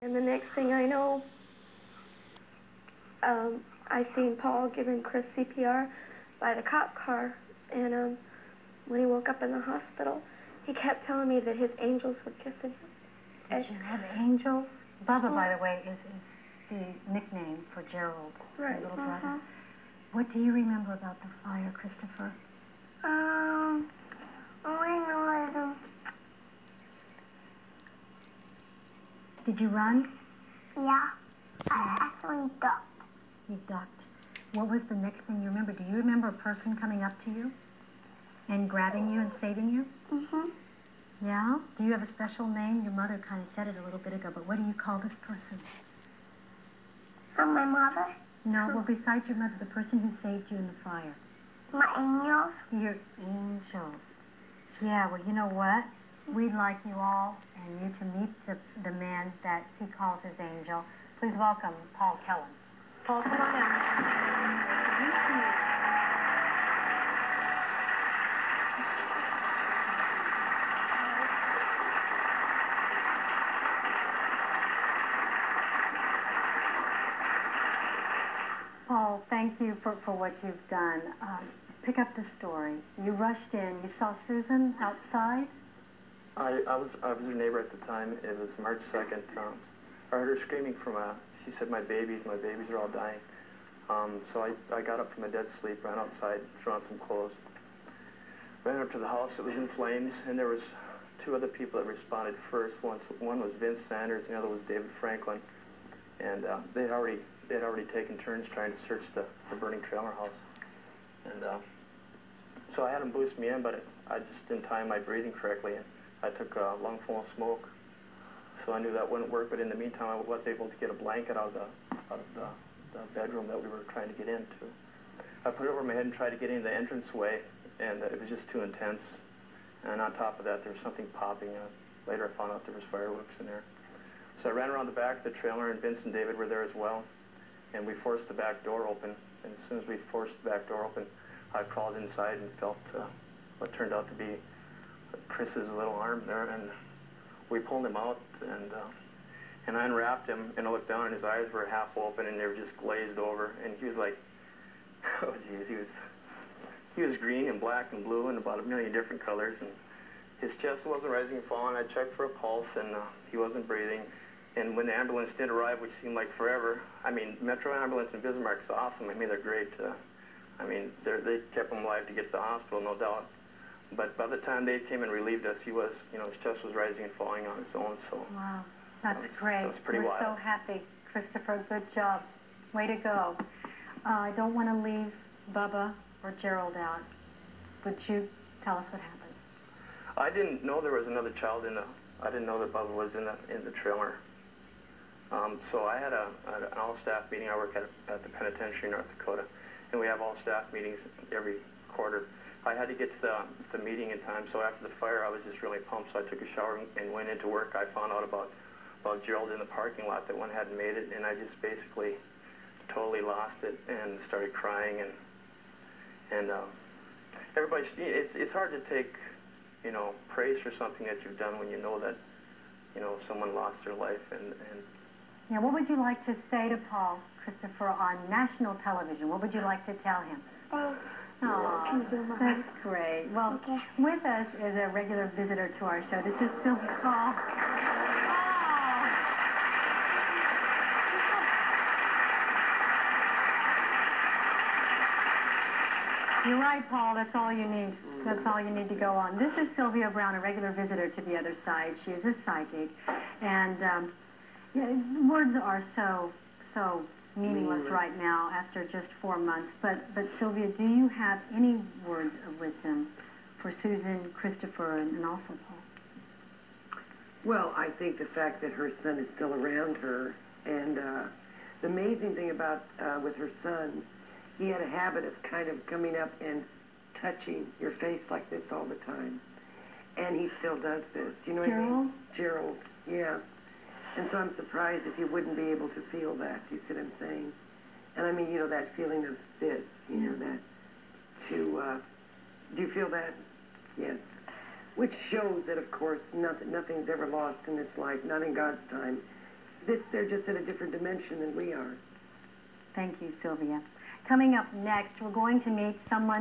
And the next thing I know, I seen Paul giving Chris CPR by the cop car. And when he woke up in the hospital, he kept telling me that his angels were kissing him. Did you have angels? Bubba, by the way, is the nickname for Gerald, right. your little brother. What do you remember about the fire, Christopher? Did you run? Yeah, I actually ducked. You ducked. What was the next thing you remember? Do you remember a person coming up to you and grabbing you and saving you? Mm-hmm. Yeah? Do you have a special name? Your mother kind of said it a little bit ago, but what do you call this person? My mother. No, well, besides your mother, the person who saved you in the fire. My angels. Your angels. Yeah, well, you know what? We'd like you all and you to meet the man that he calls his angel. Please welcome Paul Kellen. Paul, come on in. Paul, thank you for what you've done. Pick up the story. You rushed in. You saw Susan outside? I was her neighbor at the time. It was March 2nd. I heard her screaming she said, my babies are all dying. So I got up from a dead sleep, ran outside, threw on some clothes. Ran up to the house. It was in flames, and there was two other people that responded first. One was Vince Sanders, and the other was David Franklin. And they had already taken turns trying to search the burning trailer house. And so I had them boost me in, but I just didn't time my breathing correctly. And I took a lungful of smoke, so I knew that wouldn't work. But in the meantime, I was able to get a blanket out of the bedroom that we were trying to get into. I put it over my head and tried to get into the entranceway, and it was just too intense. And on top of that, there was something popping. Later, I found out there was fireworks in there. So I ran around the back of the trailer, and Vince and David were there as well. And we forced the back door open. And as soon as we forced the back door open, I crawled inside and felt what turned out to be Chris's little arm there. And we pulled him out, and I unwrapped him, and I looked down, and his eyes were half open, and they were just glazed over. And he was like, oh, geez, he was green and black and blue and about a million different colors. And his chest wasn't rising and falling. I checked for a pulse, and he wasn't breathing. And when the ambulance did arrive, which seemed like forever, I mean, Metro Ambulance in Bismarck is awesome. I mean, they're great. I mean, they kept him alive to get to the hospital, no doubt. But by the time they came and relieved us, he was, his chest was rising and falling on its own. So wow, that's great. That was pretty wild. We're so happy, Christopher. Good job. Way to go. I don't want to leave Bubba or Gerald out. Would you tell us what happened? I didn't know there was another child I didn't know that Bubba was in the trailer. So I had an all-staff meeting. I work at the penitentiary in North Dakota, and we have all-staff meetings every quarter. I had to get to the meeting in time, so after the fire, I was just really pumped, so I took a shower and went into work. I found out about Gerald in the parking lot, that one hadn't made it, and I just basically totally lost it and started crying. And everybody, it's hard to take, praise for something that you've done when you know that, someone lost their life. And yeah, what would you like to say to Paul, Christopher, on national television? What would you like to tell him? Oh, that's great. Well, with us is a regular visitor to our show. This is Sylvia Paul. You're right, Paul. That's all you need. That's all you need to go on. This is Sylvia Brown, a regular visitor to the other side. She is a psychic. And words are so meaningless right now after just 4 months. But Sylvia, do you have any words of wisdom for Susan, Christopher, and also Paul? Well, I think the fact that her son is still around her, and the amazing thing about with her son, he had a habit of kind of coming up and touching your face like this all the time. And he still does this. Do you know what I mean? Gerald, yeah. And so I'm surprised if you wouldn't be able to feel that. You see what I'm saying? And I mean, that feeling of this, that to, do you feel that? Yes. Which shows that, of course, nothing's ever lost in this life, not in God's time. they're just in a different dimension than we are. Thank you, Sylvia. Coming up next, we're going to meet someone